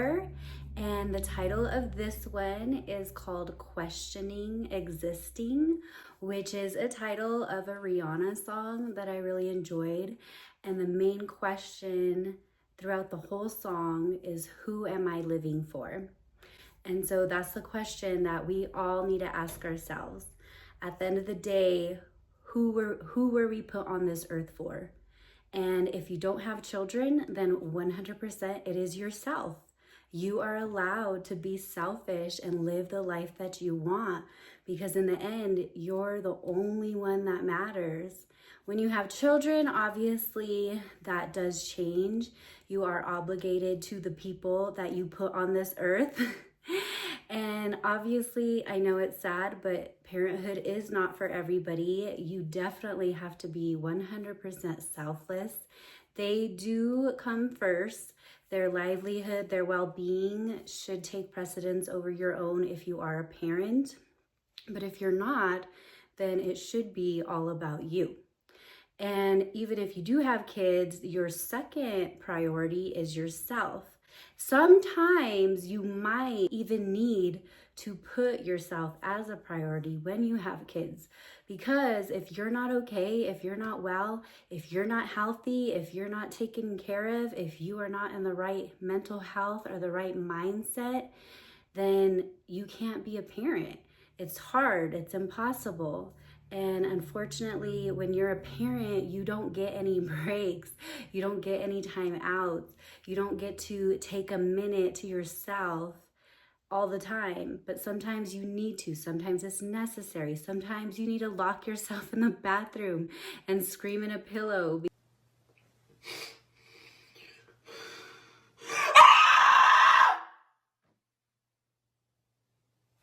4. And the title of this one is called Questioning Existing, which is a title of a Rihanna song that I really enjoyed. And the main question throughout the whole song is, who am I living for? And so that's the question that we all need to ask ourselves. At the end of the day, who were we put on this earth for? And if you don't have children, then 100% it is yourself. You are allowed to be selfish and live the life that you want, because in the end, you're the only one that matters. When you have children, obviously that does change. You are obligated to the people that you put on this earth. And obviously, I know it's sad, but parenthood is not for everybody. You definitely have to be 100% selfless. They do come first. Their livelihood, their well-being should take precedence over your own if you are a parent. But if you're not, then it should be all about you. And even if you do have kids, your second priority is yourself. Sometimes you might even need to put yourself as a priority when you have kids, because if you're not okay, if you're not well, if you're not healthy, if you're not taken care of, if you are not in the right mental health or the right mindset, then you can't be a parent. It's hard, it's impossible. And unfortunately, when you're a parent, you don't get any breaks. You don't get any time out. You don't get to take a minute to yourself all the time. But sometimes you need to. Sometimes it's necessary. Sometimes you need to lock yourself in the bathroom and scream in a pillow.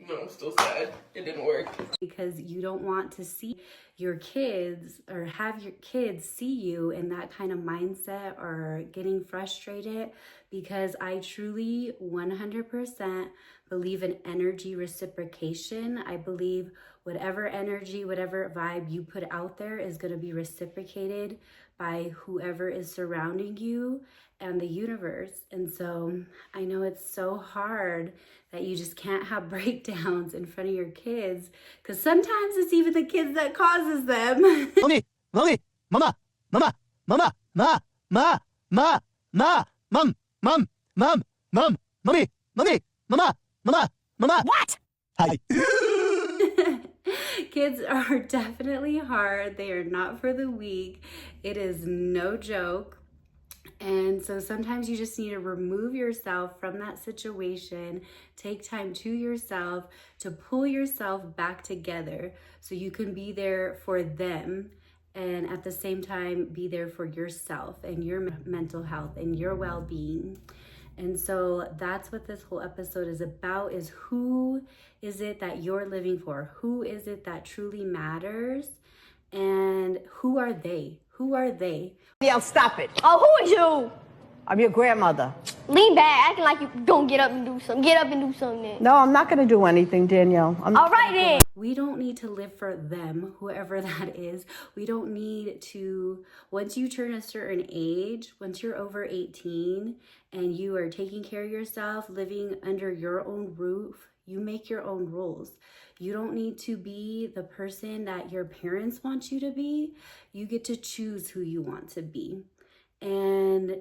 No, I'm still sad. It didn't work. Because you don't want to see your kids or have your kids see you in that kind of mindset or getting frustrated, because I truly 100% believe in energy reciprocation. I believe whatever energy, whatever vibe you put out there is going to be reciprocated by whoever is surrounding you and the universe. And so I know it's so hard that you just can't have breakdowns in front of your kids, because sometimes it's even the kids that causes them. Mommy, mama, mommy, mama. What? Hi. Kids are definitely hard. They are not for the weak. It is no joke. And so sometimes you just need to remove yourself from that situation, take time to yourself to pull yourself back together so you can be there for them, and at the same time be there for yourself and your mental health and your well-being. And so that's what this whole episode is about, is who is it that you're living for? Who is it that truly matters? And who are they? Who are they? Yeah, stop it. Oh, who is you? I'm your grandmother. Lean back, acting like you gonna get up and do something. Get up and do something then. No, I'm not going to do anything, Danielle. All right then. We don't need to live for them, whoever that is. We don't need to, once you turn a certain age, once you're over 18 and you are taking care of yourself, living under your own roof, you make your own rules. You don't need to be the person that your parents want you to be. You get to choose who you want to be. And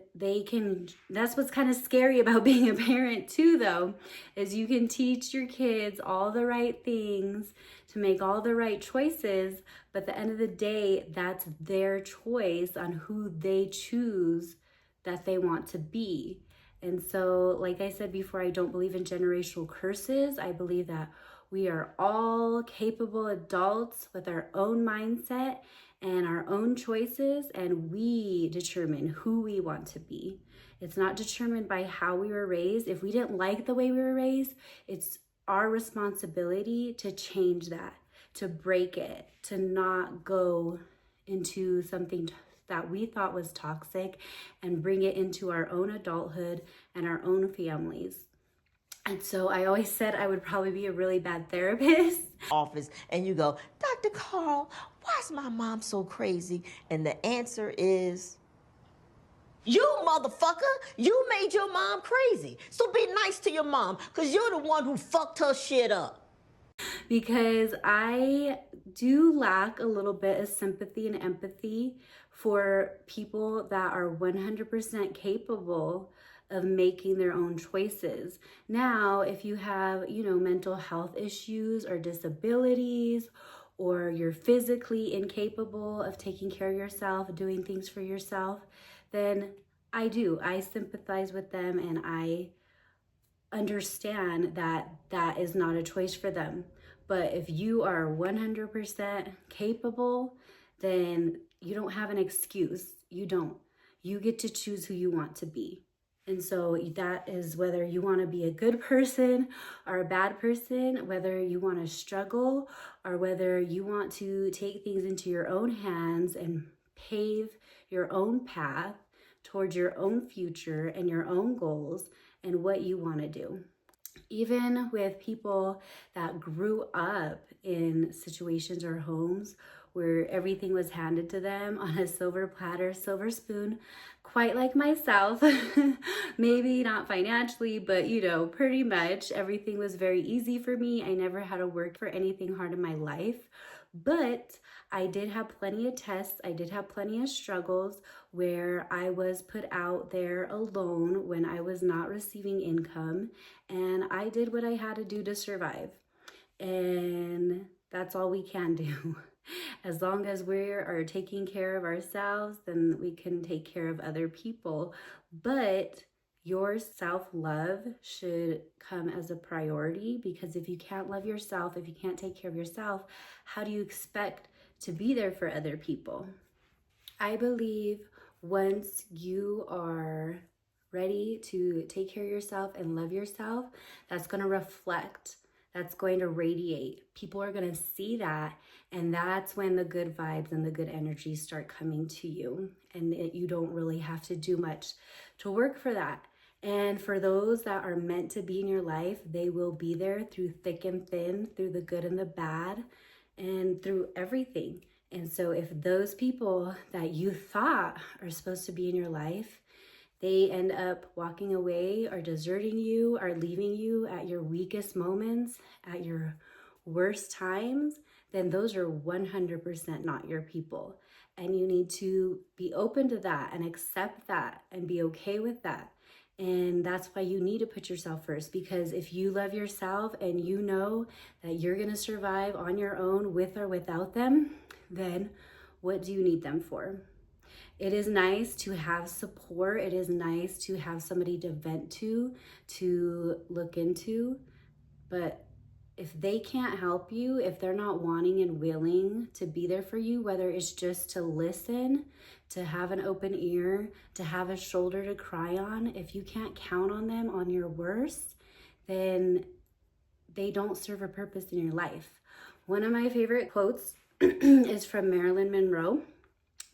that's what's kind of scary about being a parent too, though, is you can teach your kids all the right things to make all the right choices, but at the end of the day, that's their choice on who they choose that they want to be. And so, like I said before, I don't believe in generational curses. I believe that we are all capable adults with our own mindset and our own choices, and we determine who we want to be. It's not determined by how we were raised. If we didn't like the way we were raised, it's our responsibility to change that, to break it, to not go into something that we thought was toxic and bring it into our own adulthood and our own families. And so I always said I would probably be a really bad therapist. Office and you go, Dr. Carl, why is my mom so crazy? And the answer is, You motherfucker, you made your mom crazy. So be nice to your mom, because you're the one who fucked her shit up. Because I do lack a little bit of sympathy and empathy for people that are 100% capable of making their own choices. Now, if you have, mental health issues or disabilities, or you're physically incapable of taking care of yourself, doing things for yourself, then I sympathize with them, and I understand that that is not a choice for them. But if you are 100% capable, then you don't have an excuse. You don't. You get to choose who you want to be. And so that is whether you want to be a good person or a bad person, whether you want to struggle or whether you want to take things into your own hands and pave your own path towards your own future and your own goals and what you want to do. Even with people that grew up in situations or homes where everything was handed to them on a silver platter, silver spoon, quite like myself, maybe not financially, but pretty much everything was very easy for me. I never had to work for anything hard in my life, but I did have plenty of tests. I did have plenty of struggles where I was put out there alone when I was not receiving income, and I did what I had to do to survive. And that's all we can do. As long as we are taking care of ourselves, then we can take care of other people. But your self-love should come as a priority, because if you can't love yourself, if you can't take care of yourself, how do you expect to be there for other people? I believe once you are ready to take care of yourself and love yourself, that's going to reflect, that's going to radiate. People are going to see that, and that's when the good vibes and the good energy start coming to you, and you don't really have to do much to work for that. And for those that are meant to be in your life, they will be there through thick and thin, through the good and the bad, and through everything. And so if those people that you thought are supposed to be in your life, they end up walking away or deserting you or leaving you at your weakest moments, at your worst times, then those are 100% not your people. And you need to be open to that and accept that and be okay with that. And that's why you need to put yourself first, because if you love yourself and you know that you're going to survive on your own with or without them, then what do you need them for? It is nice to have support. It is nice to have somebody to vent to look into. But if they can't help you, if they're not wanting and willing to be there for you, whether it's just to listen, to have an open ear, to have a shoulder to cry on, if you can't count on them on your worst, then they don't serve a purpose in your life. One of my favorite quotes is from Marilyn Monroe.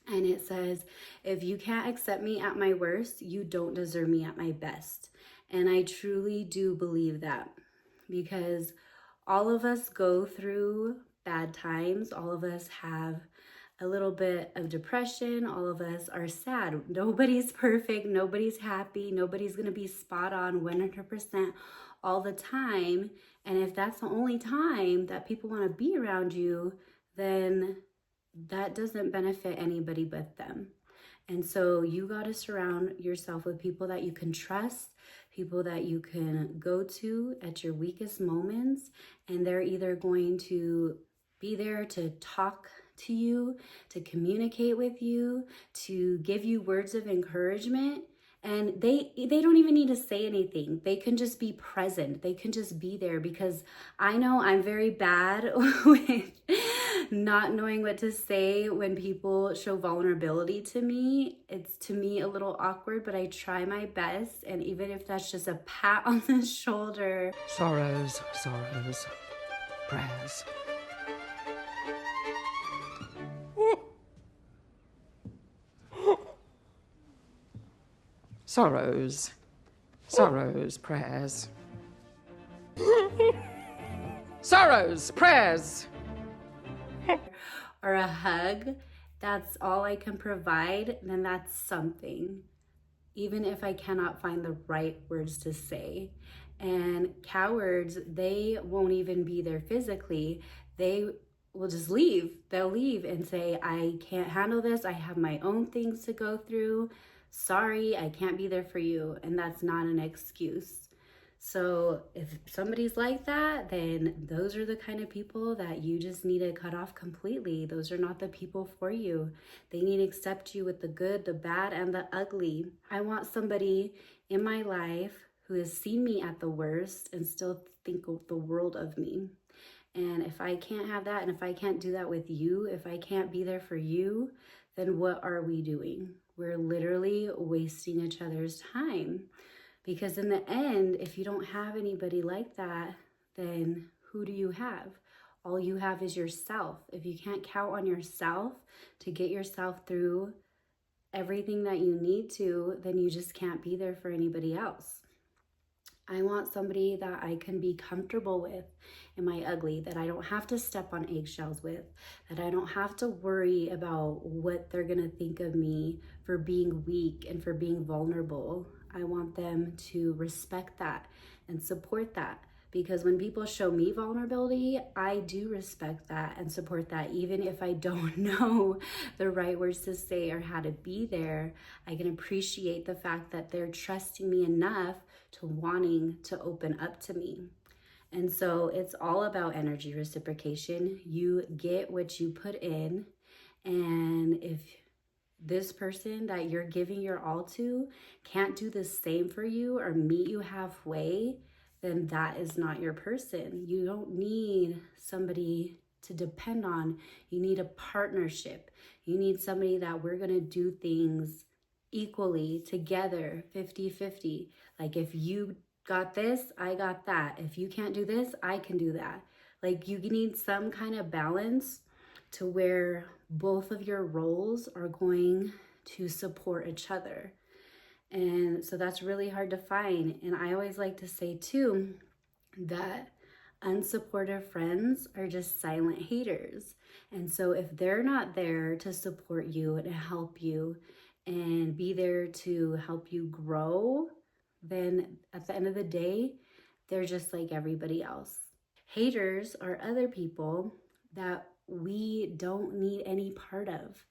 And it says, if you can't accept me at my worst, you don't deserve me at my best. And I truly do believe that, because all of us go through bad times. All of us have a little bit of depression. All of us are sad. Nobody's perfect. Nobody's happy. Nobody's going to be spot on 100% all the time. And if that's the only time that people want to be around you, then that doesn't benefit anybody but them. And so you got to surround yourself with people that you can trust, people that you can go to at your weakest moments, and they're either going to be there to talk to you, to communicate with you, to give you words of encouragement. And they don't even need to say anything. They can just be present. They can just be there, because I know I'm very bad with not knowing what to say when people show vulnerability to me. It's, to me, a little awkward, but I try my best. And even if that's just a pat on the shoulder. Sorrows, sorrows, prayers. Sorrows, sorrows, prayers. Sorrows, prayers. Or a hug, that's all I can provide, then that's something. even if I cannot find the right words to say. And cowards, they won't even be there physically. They will just leave. They'll leave and say, I can't handle this. I have my own things to go through. Sorry, I can't be there for you. And that's not an excuse. So if somebody's like that, then those are the kind of people that you just need to cut off completely. Those are not the people for you. They need to accept you with the good, the bad, and the ugly. I want somebody in my life who has seen me at the worst and still think the world of me. And if I can't have that, and if I can't do that with you, if I can't be there for you, then what are we doing? We're literally wasting each other's time. Because in the end, if you don't have anybody like that, then who do you have? All you have is yourself. If you can't count on yourself to get yourself through everything that you need to, then you just can't be there for anybody else. I want somebody that I can be comfortable with in my ugly, that I don't have to step on eggshells with, that I don't have to worry about what they're gonna think of me for being weak and for being vulnerable. I want them to respect that and support that, because when people show me vulnerability, I do respect that and support that. Even if I don't know the right words to say or how to be there, I can appreciate the fact that they're trusting me enough to wanting to open up to me. And so it's all about energy reciprocation. You get what you put in, and if this person that you're giving your all to can't do the same for you or meet you halfway, then that is not your person. You don't need somebody to depend on. You need a partnership. You need somebody that we're gonna do things equally together, 50-50. Like if you got this, I got that. If you can't do this, I can do that. Like you need some kind of balance to where both of your roles are going to support each other. And so that's really hard to find. And I always like to say too, that unsupportive friends are just silent haters. And so if they're not there to support you and help you and be there to help you grow, then at the end of the day, they're just like everybody else. Haters are other people that we don't need any part of.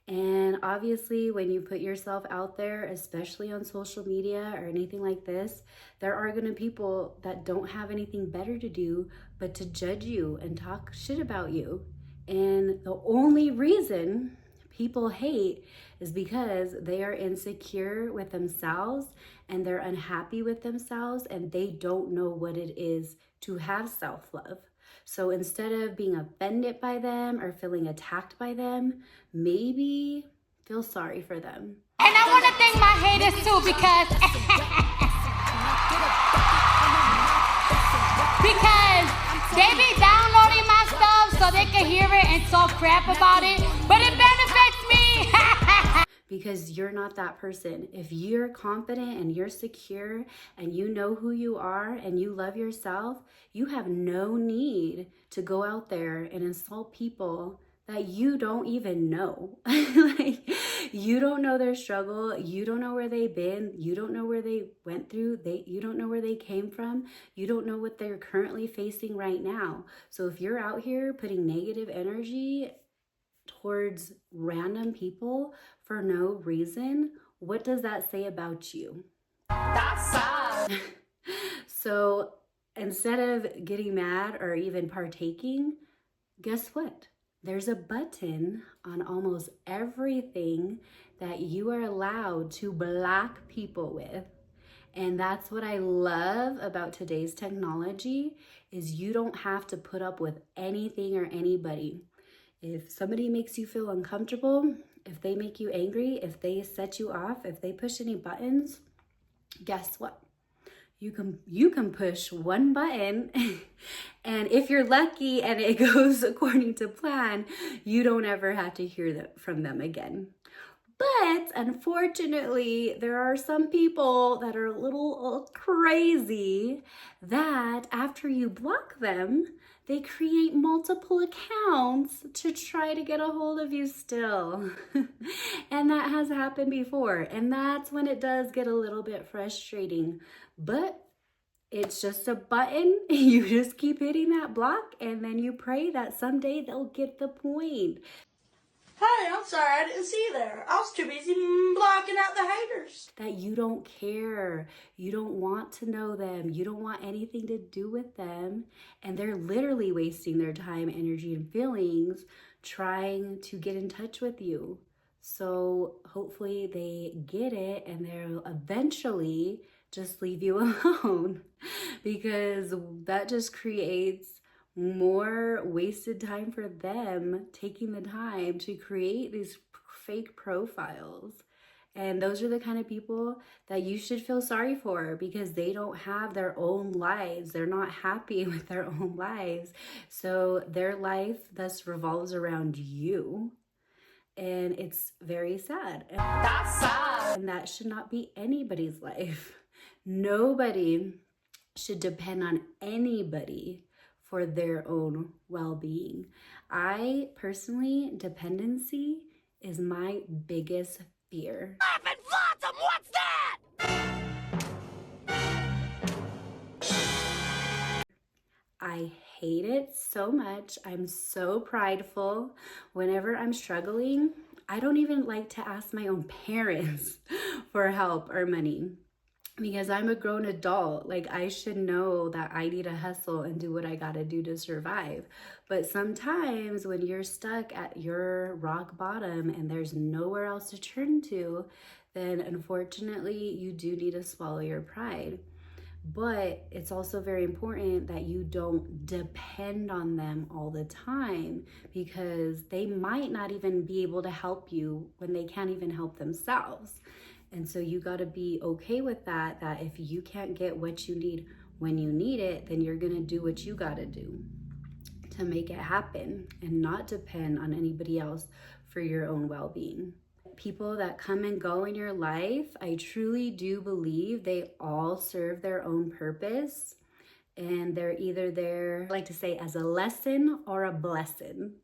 And obviously, when you put yourself out there, especially on social media or anything like this, there are going to be people that don't have anything better to do but to judge you and talk shit about you. And the only reason people hate is because they are insecure with themselves and they're unhappy with themselves and they don't know what it is to have self-love. So instead of being offended by them or feeling attacked by them, maybe feel sorry for them. And I want to thank my haters too, because they be downloading my stuff so they can hear it and talk crap about it, but it benefits me. Because you're not that person. If you're confident and you're secure and you know who you are and you love yourself, you have no need to go out there and insult people that you don't even know. Like, you don't know their struggle. You don't know where they've been. You don't know where they went through. You don't know where they came from. You don't know what they're currently facing right now. So if you're out here putting negative energy towards random people for no reason, what does that say about you? That's sad. So instead of getting mad or even partaking, guess what? There's a button on almost everything that you are allowed to block people with. And that's what I love about today's technology, is you don't have to put up with anything or anybody. If somebody makes you feel uncomfortable, if they make you angry, if they set you off, if they push any buttons, guess what? You can push one button, and if you're lucky and it goes according to plan, you don't ever have to hear that from them again. But unfortunately, there are some people that are a little crazy that after you block them, they create multiple accounts to try to get a hold of you still. And that has happened before. And that's when it does get a little bit frustrating. But it's just a button. You just keep hitting that block and then you pray that someday they'll get the point. Hey, I'm sorry, I didn't see you there. I was too busy blocking out the haters. That you don't care. You don't want to know them. You don't want anything to do with them. And they're literally wasting their time, energy, and feelings trying to get in touch with you. So hopefully they get it and they'll eventually just leave you alone, because that just creates more wasted time for them taking the time to create these fake profiles. And those are the kind of people that you should feel sorry for, because they don't have their own lives. They're not happy with their own lives. So their life thus revolves around you. And it's very sad. That's sad. And that should not be anybody's life. Nobody should depend on anybody for their own well-being. I personally, dependency is my biggest fear. What's that? I hate it so much. I'm so prideful. Whenever I'm struggling, I don't even like to ask my own parents for help or money, because I'm a grown adult. Like, I should know that I need to hustle and do what I gotta do to survive. But sometimes when you're stuck at your rock bottom and there's nowhere else to turn to, then unfortunately you do need to swallow your pride. But it's also very important that you don't depend on them all the time, because they might not even be able to help you when they can't even help themselves. And so you got to be okay with that if you can't get what you need when you need it, then you're going to do what you got to do to make it happen and not depend on anybody else for your own well-being. People that come and go in your life, I truly do believe they all serve their own purpose. And they're either there, I like to say, as a lesson or a blessing.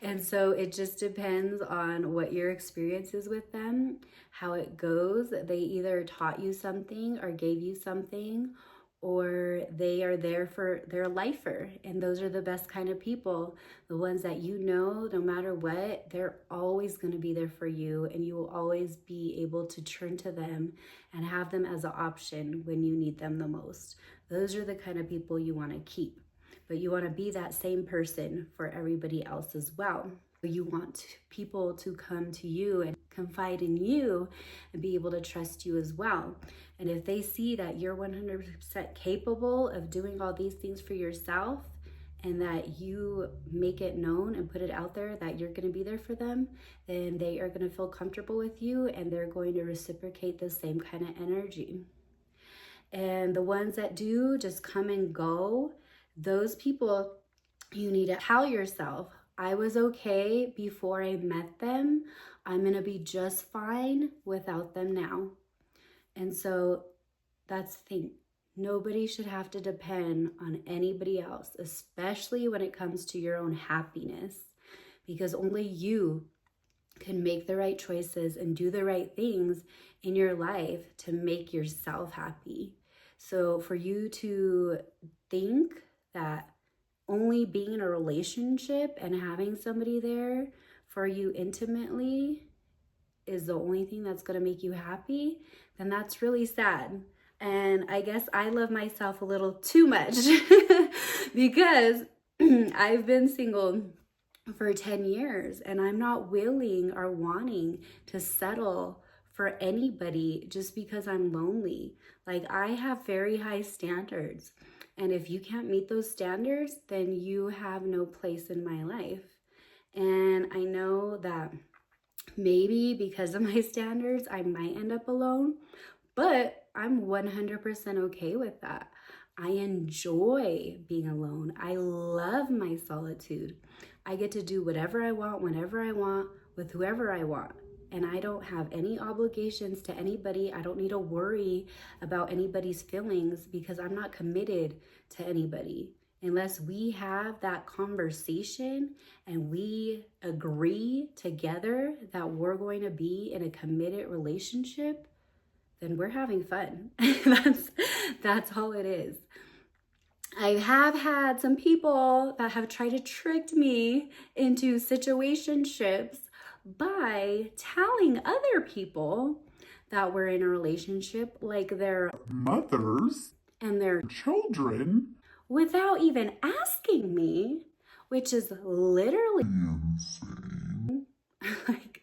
And so it just depends on what your experience is with them, how it goes. They either taught you something or gave you something, or they are there for their lifer. And those are the best kind of people. The ones that you know, no matter what, they're always going to be there for you, and you will always be able to turn to them and have them as an option when you need them the most. Those are the kind of people you want to keep. But you want to be that same person for everybody else as well. You want people to come to you and confide in you and be able to trust you as well. And if they see that you're 100% capable of doing all these things for yourself, and that you make it known and put it out there that you're going to be there for them, then they are going to feel comfortable with you, and they're going to reciprocate the same kind of energy. And the ones that do just come and go, those people, you need to tell yourself, I was okay before I met them. I'm going to be just fine without them now. And so that's the thing. Nobody should have to depend on anybody else, especially when it comes to your own happiness, because only you can make the right choices and do the right things in your life to make yourself happy. So for you to think that only being in a relationship and having somebody there for you intimately is the only thing that's going to make you happy, then that's really sad. And I guess I love myself a little too much because I've been single for 10 years and I'm not willing or wanting to settle for anybody just because I'm lonely. Like, I have very high standards. And if you can't meet those standards, then you have no place in my life. And I know that maybe because of my standards, I might end up alone, but I'm 100% okay with that. I enjoy being alone. I love my solitude. I get to do whatever I want, whenever I want, with whoever I want. and I don't have any obligations to anybody. I don't need to worry about anybody's feelings because I'm not committed to anybody. Unless we have that conversation and we agree together that we're going to be in a committed relationship, then we're having fun. That's all it is. I have had some people that have tried to trick me into situationships by telling other people that we're in a relationship, like their mothers and their children, without even asking me, which is literally insane. like,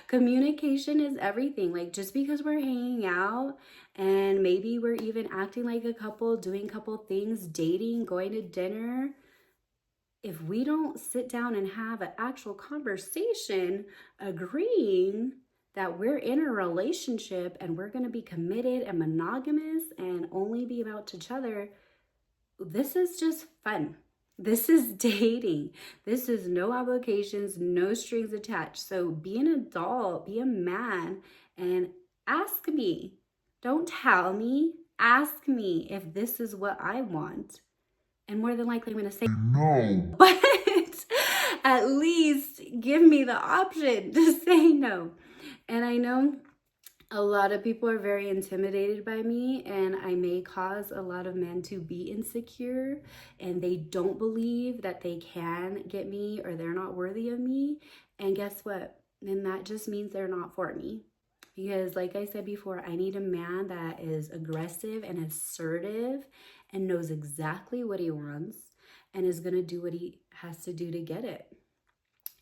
communication is everything. Like, just because we're hanging out and maybe we're even acting like a couple, doing a couple things, dating, going to dinner, if we don't sit down and have an actual conversation agreeing that we're in a relationship and we're going to be committed and monogamous and only be about each other, this is just fun. This is dating. This is no obligations, no strings attached. So be an adult, be a man, and ask me. Don't tell me. Ask me if this is what I want. And more than likely, I'm going to say No. But at least give me the option to say no. And I know a lot of people are very intimidated by me, and I may cause a lot of men to be insecure and they don't believe that they can get me or they're not worthy of me. And guess what? Then that just means they're not for me. Because like I said before, I need a man that is aggressive and assertive and knows exactly what he wants and is going to do what he has to do to get it.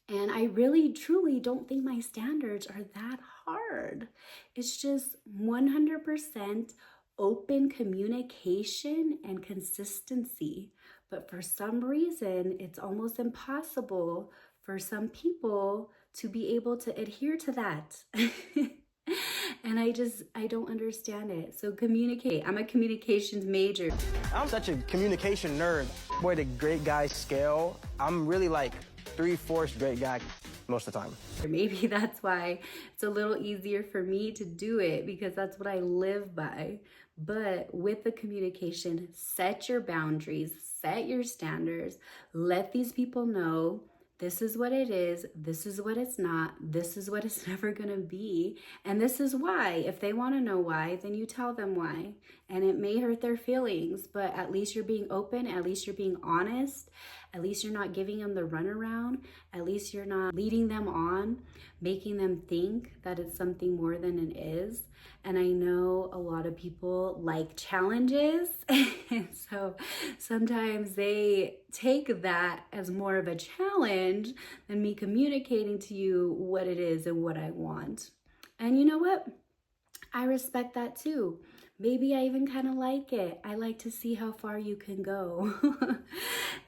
And I really, truly don't think my standards are that hard. It's just 100% open communication and consistency. But for some reason, it's almost impossible for some people to be able to adhere to that. And I don't understand it. So communicate. I'm a communications major. I'm such a communication nerd. Boy, the great guy scale, I'm really like 3/4 great guy most of the time. Or maybe that's why it's a little easier for me to do it, because that's what I live by. But with the communication, set your boundaries, set your standards, let these people know this is what it is, this is what it's not, this is what it's never gonna be, and this is why. If they wanna know why, then you tell them why. And it may hurt their feelings, but at least you're being open, at least you're being honest, at least you're not giving them the runaround, at least you're not leading them on, making them think that it's something more than it is. And I know a lot of people like challenges, and so sometimes they take that as more of a challenge than me communicating to you what it is and what I want. And you know what? I respect that too. Maybe I even kind of like it. I like to see how far you can go.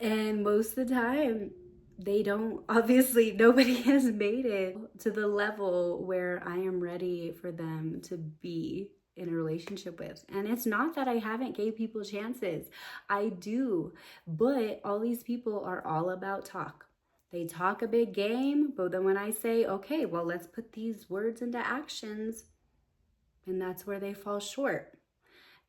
And most of the time, they don't. Obviously, nobody has made it to the level where I am ready for them to be in a relationship with. And it's not that I haven't gave people chances. I do. But all these people are all about talk. They talk a big game, but then when I say, okay, well, let's put these words into actions, and that's where they fall short.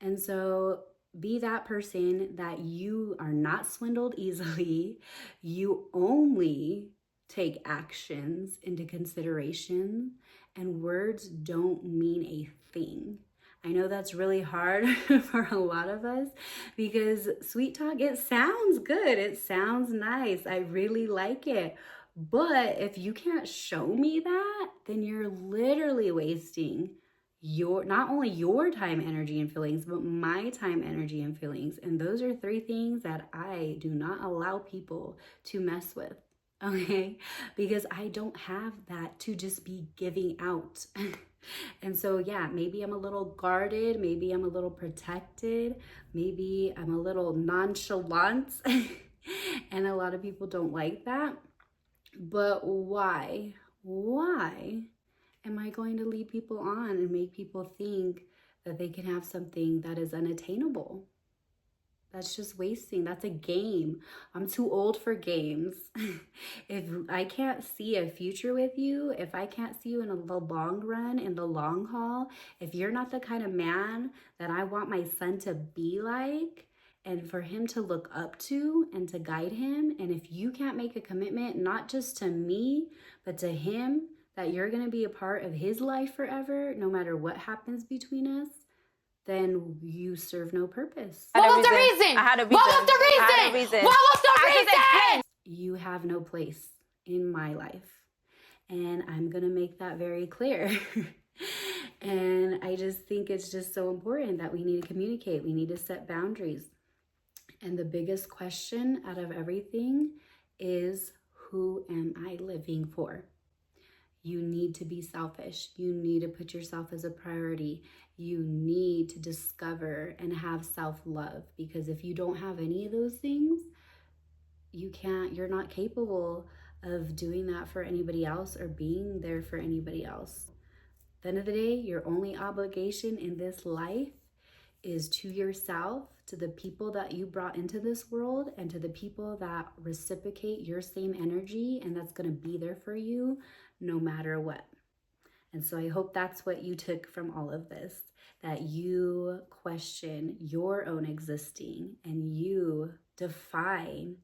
And so be that person that you are not swindled easily. You only take actions into consideration, and words don't mean a thing. I know that's really hard for a lot of us, because sweet talk, it sounds good. It sounds nice. I really like it. But if you can't show me that, then you're literally wasting not only your time, energy, and feelings, but my time, energy, and feelings. And those are 3 things that I do not allow people to mess with, okay? Because I don't have that to just be giving out. And so, yeah, maybe I'm a little guarded, maybe I'm a little protected, maybe I'm a little nonchalant, and a lot of people don't like that. But why? Why am I going to lead people on and make people think that they can have something that is unattainable? That's just wasting. That's a game. I'm too old for games. If I can't see a future with you, if I can't see you in the long run, in the long haul, if you're not the kind of man that I want my son to be like, and for him to look up to and to guide him, and if you can't make a commitment, not just to me, but to him, that you're going to be a part of his life forever, no matter what happens between us, then you serve no purpose. What was the reason? I had a reason. What was the reason? I had a reason. What was the reason? You have no place in my life. And I'm going to make that very clear. And I just think it's just so important that we need to communicate. We need to set boundaries. And the biggest question out of everything is, who am I living for? You need to be selfish. You need to put yourself as a priority. You need to discover and have self-love, because if you don't have any of those things, you're not capable of doing that for anybody else or being there for anybody else. At the end of the day, your only obligation in this life is to yourself, to the people that you brought into this world, and to the people that reciprocate your same energy, and that's going to be there for you no matter what. And so I hope that's what you took from all of this, that you question your own existing and you define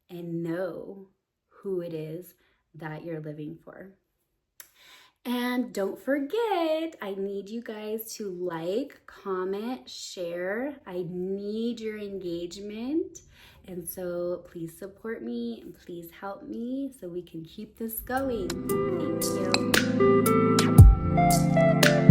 and know who it is that you're living for. And don't forget, I need you guys to like, comment, share. I need your engagement. And so please support me and please help me so we can keep this going. Thank you.